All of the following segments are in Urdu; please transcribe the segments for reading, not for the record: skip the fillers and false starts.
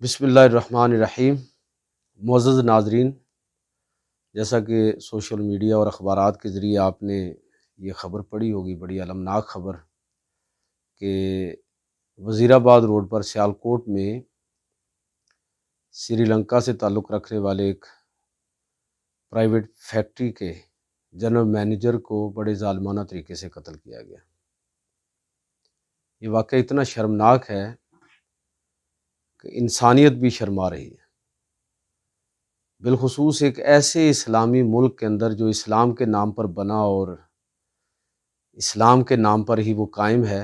بسم اللہ الرحمن الرحیم۔ معزز ناظرین، جیسا کہ سوشل میڈیا اور اخبارات کے ذریعے آپ نے یہ خبر پڑھی ہوگی، بڑی المناک خبر، کہ وزیر آباد روڈ پر سیالکوٹ میں سری لنکا سے تعلق رکھنے والے ایک پرائیویٹ فیکٹری کے جنرل مینیجر کو بڑے ظالمانہ طریقے سے قتل کیا گیا۔ یہ واقعہ اتنا شرمناک ہے کہ انسانیت بھی شرما رہی ہے، بالخصوص ایک ایسے اسلامی ملک کے اندر جو اسلام کے نام پر بنا اور اسلام کے نام پر ہی وہ قائم ہے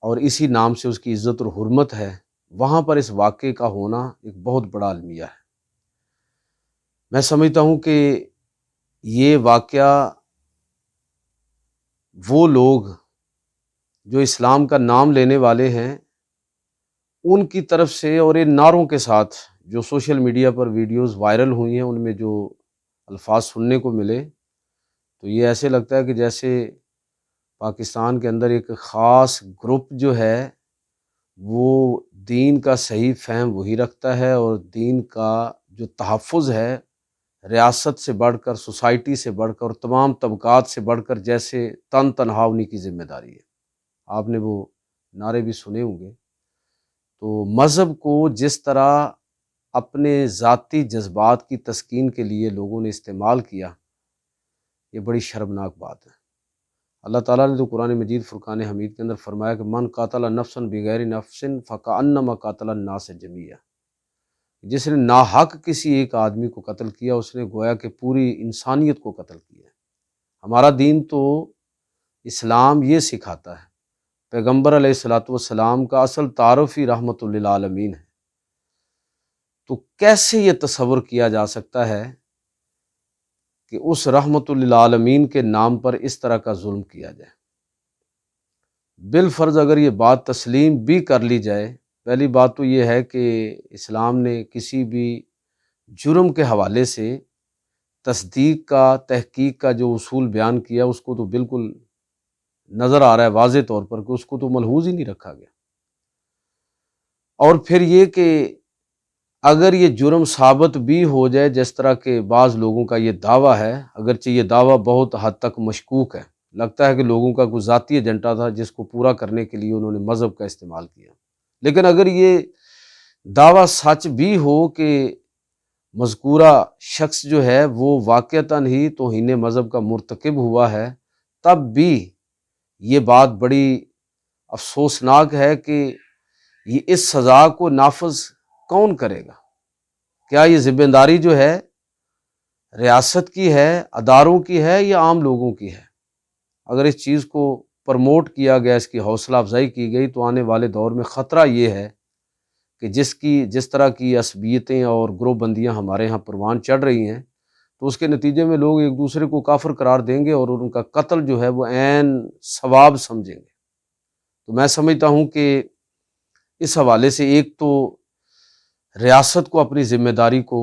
اور اسی نام سے اس کی عزت اور حرمت ہے۔ وہاں پر اس واقعے کا ہونا ایک بہت بڑا المیہ ہے۔ میں سمجھتا ہوں کہ یہ واقعہ وہ لوگ جو اسلام کا نام لینے والے ہیں ان کی طرف سے اور ان نعروں کے ساتھ جو سوشل میڈیا پر ویڈیوز وائرل ہوئی ہیں، ان میں جو الفاظ سننے کو ملے تو یہ ایسے لگتا ہے کہ جیسے پاکستان کے اندر ایک خاص گروپ جو ہے وہ دین کا صحیح فہم وہی رکھتا ہے، اور دین کا جو تحفظ ہے ریاست سے بڑھ کر، سوسائٹی سے بڑھ کر، تمام طبقات سے بڑھ کر جیسے تن تنہا انہی کی ذمہ داری ہے۔ آپ نے وہ نعرے بھی سنے ہوں گے۔ تو مذہب کو جس طرح اپنے ذاتی جذبات کی تسکین کے لیے لوگوں نے استعمال کیا، یہ بڑی شرمناک بات ہے۔ اللہ تعالیٰ نے تو قرآن مجید فرقان حمید کے اندر فرمایا کہ من قاتل نفسا بغیر نفس فکأنما قاتل الناس جمیعا، جس نے ناحق کسی ایک آدمی کو قتل کیا اس نے گویا کہ پوری انسانیت کو قتل کیا ہے۔ ہمارا دین تو اسلام یہ سکھاتا ہے، پیغمبر علیہ الصلوۃ والسلام کا اصل تعارف ہی رحمت للعالمین ہے، تو کیسے یہ تصور کیا جا سکتا ہے کہ اس رحمت للعالمین کے نام پر اس طرح کا ظلم کیا جائے؟ بالفرض اگر یہ بات تسلیم بھی کر لی جائے، پہلی بات تو یہ ہے کہ اسلام نے کسی بھی جرم کے حوالے سے تصدیق کا، تحقیق کا جو اصول بیان کیا اس کو تو بالکل نظر آ رہا ہے واضح طور پر کہ اس کو تو ملحوظ ہی نہیں رکھا گیا۔ اور پھر یہ کہ اگر یہ جرم ثابت بھی ہو جائے، جس طرح کے بعض لوگوں کا یہ دعویٰ ہے، اگرچہ یہ دعویٰ بہت حد تک مشکوک ہے، لگتا ہے کہ لوگوں کا کوئی ذاتی ایجنڈا تھا جس کو پورا کرنے کے لیے انہوں نے مذہب کا استعمال کیا، لیکن اگر یہ دعویٰ سچ بھی ہو کہ مذکورہ شخص جو ہے وہ واقعتاً ہی توہین مذہب کا مرتکب ہوا ہے، تب بھی یہ بات بڑی افسوسناک ہے کہ یہ اس سزا کو نافذ کون کرے گا؟ کیا یہ ذمہ داری جو ہے ریاست کی ہے، اداروں کی ہے، یا عام لوگوں کی ہے؟ اگر اس چیز کو پروموٹ کیا گیا، اس کی حوصلہ افزائی کی گئی، تو آنے والے دور میں خطرہ یہ ہے کہ جس طرح کی عصبیتیں اور گروہ بندیاں ہمارے ہاں پروان چڑھ رہی ہیں، تو اس کے نتیجے میں لوگ ایک دوسرے کو کافر قرار دیں گے اور ان کا قتل جو ہے وہ عین ثواب سمجھیں گے۔ تو میں سمجھتا ہوں کہ اس حوالے سے ایک تو ریاست کو اپنی ذمہ داری کو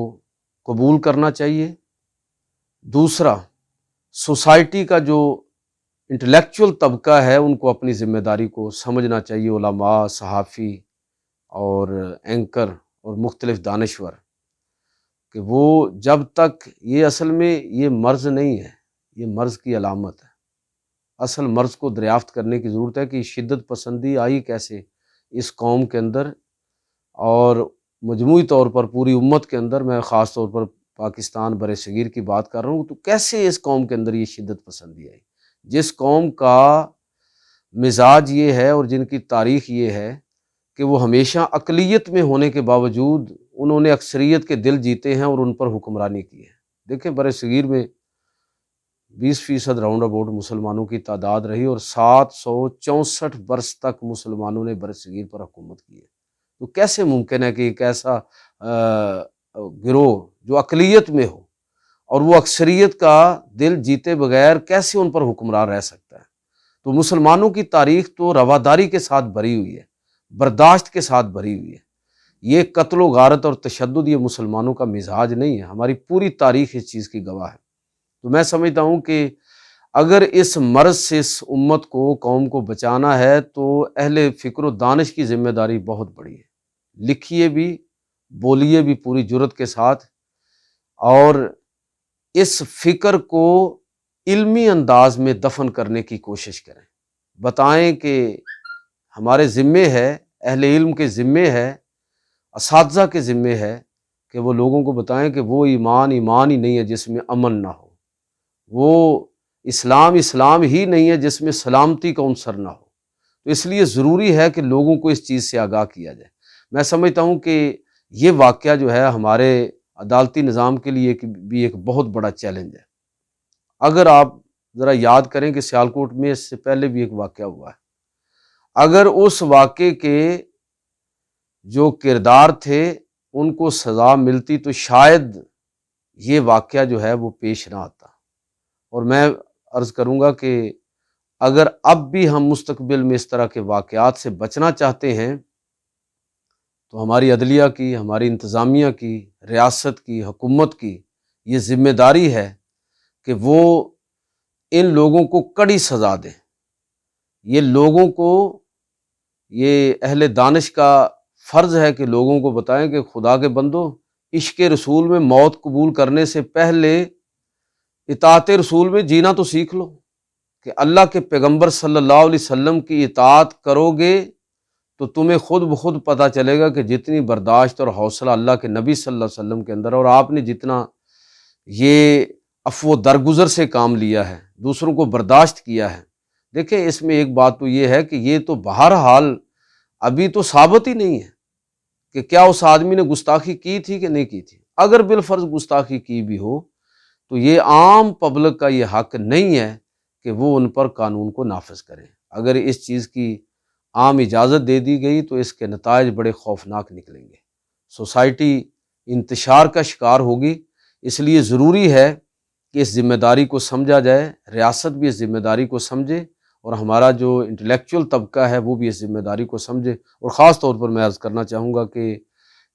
قبول کرنا چاہیے، دوسرا سوسائٹی کا جو انٹلیکچول طبقہ ہے ان کو اپنی ذمہ داری کو سمجھنا چاہیے، علماء، صحافی اور اینکر اور مختلف دانشور، کہ وہ جب تک یہ اصل میں یہ مرض نہیں ہے، یہ مرض کی علامت ہے۔ اصل مرض کو دریافت کرنے کی ضرورت ہے کہ شدت پسندی آئی کیسے اس قوم کے اندر، اور مجموعی طور پر پوری امت کے اندر، میں خاص طور پر پاکستان بر صغیر کی بات کر رہا ہوں، تو کیسے اس قوم کے اندر یہ شدت پسندی آئی؟ جس قوم کا مزاج یہ ہے اور جن کی تاریخ یہ ہے کہ وہ ہمیشہ اقلیت میں ہونے کے باوجود انہوں نے اکثریت کے دل جیتے ہیں اور ان پر حکمرانی کی ہے۔ دیکھیں بر صغیر میں 20% راؤنڈ اباؤٹ مسلمانوں کی تعداد رہی اور 764 برس تک مسلمانوں نے بر صغیر پر حکومت کی ہے۔ تو کیسے ممکن ہے کہ ایک ایسا گروہ جو اقلیت میں ہو اور وہ اکثریت کا دل جیتے بغیر کیسے ان پر حکمران رہ سکتا ہے؟ تو مسلمانوں کی تاریخ تو رواداری کے ساتھ بھری ہوئی ہے، برداشت کے ساتھ بھری ہوئی ہے۔ یہ قتل و غارت اور تشدد یہ مسلمانوں کا مزاج نہیں ہے، ہماری پوری تاریخ اس چیز کی گواہ ہے۔ تو میں سمجھتا ہوں کہ اگر اس مرض سے اس امت کو، قوم کو بچانا ہے تو اہل فکر و دانش کی ذمہ داری بہت بڑی ہے۔ لکھیے بھی، بولیے بھی پوری جرات کے ساتھ، اور اس فکر کو علمی انداز میں دفن کرنے کی کوشش کریں۔ بتائیں کہ ہمارے ذمے ہے، اہل علم کے ذمے ہے، اساتذہ کے ذمے ہے کہ وہ لوگوں کو بتائیں کہ وہ ایمان ہی نہیں ہے جس میں امن نہ ہو، وہ اسلام ہی نہیں ہے جس میں سلامتی کا عنصر نہ ہو۔ تو اس لیے ضروری ہے کہ لوگوں کو اس چیز سے آگاہ کیا جائے۔ میں سمجھتا ہوں کہ یہ واقعہ جو ہے ہمارے عدالتی نظام کے لیے بھی ایک بہت بڑا چیلنج ہے۔ اگر آپ ذرا یاد کریں کہ سیالکوٹ میں اس سے پہلے بھی ایک واقعہ ہوا ہے، اگر اس واقعے کے جو کردار تھے ان کو سزا ملتی تو شاید یہ واقعہ جو ہے وہ پیش نہ آتا۔ اور میں عرض کروں گا کہ اگر اب بھی ہم مستقبل میں اس طرح کے واقعات سے بچنا چاہتے ہیں تو ہماری عدلیہ کی، ہماری انتظامیہ کی، ریاست کی، حکومت کی یہ ذمہ داری ہے کہ وہ ان لوگوں کو کڑی سزا دیں۔ یہ لوگوں کو، یہ اہل دانش کا فرض ہے کہ لوگوں کو بتائیں کہ خدا کے بندو، عشق رسول میں موت قبول کرنے سے پہلے اطاعت رسول میں جینا تو سیکھ لو، کہ اللہ کے پیغمبر صلی اللہ علیہ وسلم کی اطاعت کرو گے تو تمہیں خود بخود پتہ چلے گا کہ جتنی برداشت اور حوصلہ اللہ کے نبی صلی اللہ علیہ وسلم کے اندر، اور آپ نے جتنا یہ عفو و درگزر سے کام لیا ہے، دوسروں کو برداشت کیا ہے۔ دیکھیں اس میں ایک بات تو یہ ہے کہ یہ تو بہرحال ابھی تو ثابت ہی نہیں ہے کہ کیا اس آدمی نے گستاخی کی تھی کہ نہیں کی تھی۔ اگر بالفرض گستاخی کی بھی ہو تو یہ عام پبلک کا یہ حق نہیں ہے کہ وہ ان پر قانون کو نافذ کریں۔ اگر اس چیز کی عام اجازت دے دی گئی تو اس کے نتائج بڑے خوفناک نکلیں گے، سوسائٹی انتشار کا شکار ہوگی۔ اس لیے ضروری ہے کہ اس ذمہ داری کو سمجھا جائے، ریاست بھی اس ذمہ داری کو سمجھے، اور ہمارا جو انٹلیکچوئل طبقہ ہے وہ بھی اس ذمہ داری کو سمجھے۔ اور خاص طور پر میں عرض کرنا چاہوں گا کہ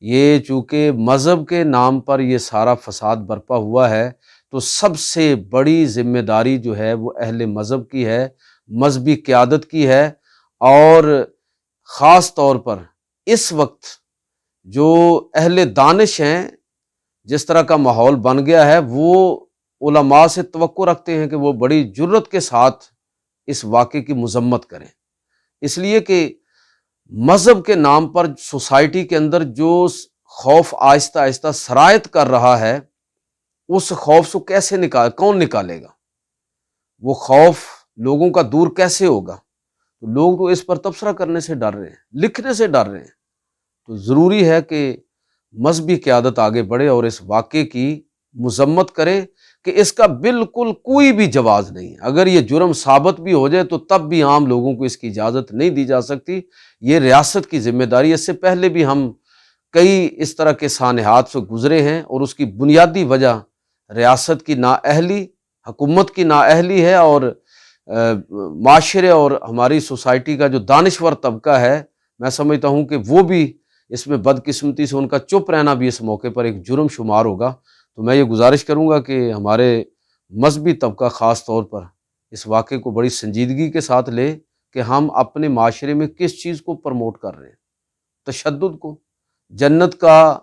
یہ چونکہ مذہب کے نام پر یہ سارا فساد برپا ہوا ہے، تو سب سے بڑی ذمہ داری جو ہے وہ اہل مذہب کی ہے، مذہبی قیادت کی ہے۔ اور خاص طور پر اس وقت جو اہل دانش ہیں، جس طرح کا ماحول بن گیا ہے، وہ علماء سے توقع رکھتے ہیں کہ وہ بڑی جرات کے ساتھ اس واقعے کی مذمت کریں، اس لیے کہ مذہب کے نام پر سوسائٹی کے اندر جو خوف آہستہ آہستہ سرایت کر رہا ہے، اس خوف کو کیسے کون نکالے گا؟ وہ خوف لوگوں کا دور کیسے ہوگا؟ تو لوگ تو اس پر تبصرہ کرنے سے ڈر رہے ہیں، لکھنے سے ڈر رہے ہیں۔ تو ضروری ہے کہ مذہبی قیادت آگے بڑھے اور اس واقعے کی مذمت کرے کہ اس کا بالکل کوئی بھی جواز نہیں ہے۔ اگر یہ جرم ثابت بھی ہو جائے تو تب بھی عام لوگوں کو اس کی اجازت نہیں دی جا سکتی، یہ ریاست کی ذمہ داری ہے۔ اس سے پہلے بھی ہم کئی اس طرح کے سانحات سے گزرے ہیں، اور اس کی بنیادی وجہ ریاست کی نااہلی، حکومت کی نااہلی ہے، اور معاشرے اور ہماری سوسائٹی کا جو دانشور طبقہ ہے، میں سمجھتا ہوں کہ وہ بھی اس میں بدقسمتی سے ان کا چپ رہنا بھی اس موقع پر ایک جرم شمار ہوگا۔ تو میں یہ گزارش کروں گا کہ ہمارے مذہبی طبقہ خاص طور پر اس واقعے کو بڑی سنجیدگی کے ساتھ لے کہ ہم اپنے معاشرے میں کس چیز کو پروموٹ کر رہے ہیں۔ تشدد کو، جنت کا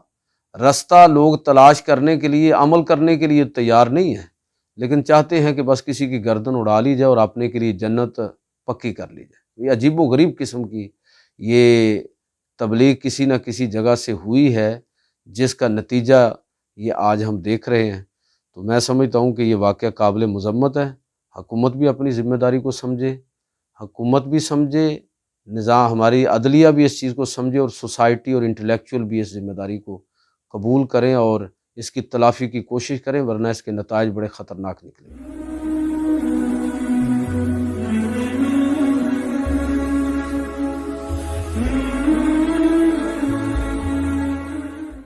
رستہ لوگ تلاش کرنے کے لیے، عمل کرنے کے لیے تیار نہیں ہیں، لیکن چاہتے ہیں کہ بس کسی کی گردن اڑا لی جائے اور اپنے کے لیے جنت پکی کر لی جائے۔ یہ عجیب و غریب قسم کی یہ تبلیغ کسی نہ کسی جگہ سے ہوئی ہے، جس کا نتیجہ یہ آج ہم دیکھ رہے ہیں۔ تو میں سمجھتا ہوں کہ یہ واقعہ قابل مذمت ہے۔ حکومت بھی اپنی ذمہ داری کو سمجھے، حکومت بھی سمجھے، نظام ہماری عدلیہ بھی اس چیز کو سمجھے، اور سوسائٹی اور انٹلیکچوئل بھی اس ذمہ داری کو قبول کریں اور اس کی تلافی کی کوشش کریں، ورنہ اس کے نتائج بڑے خطرناک نکلیں گے۔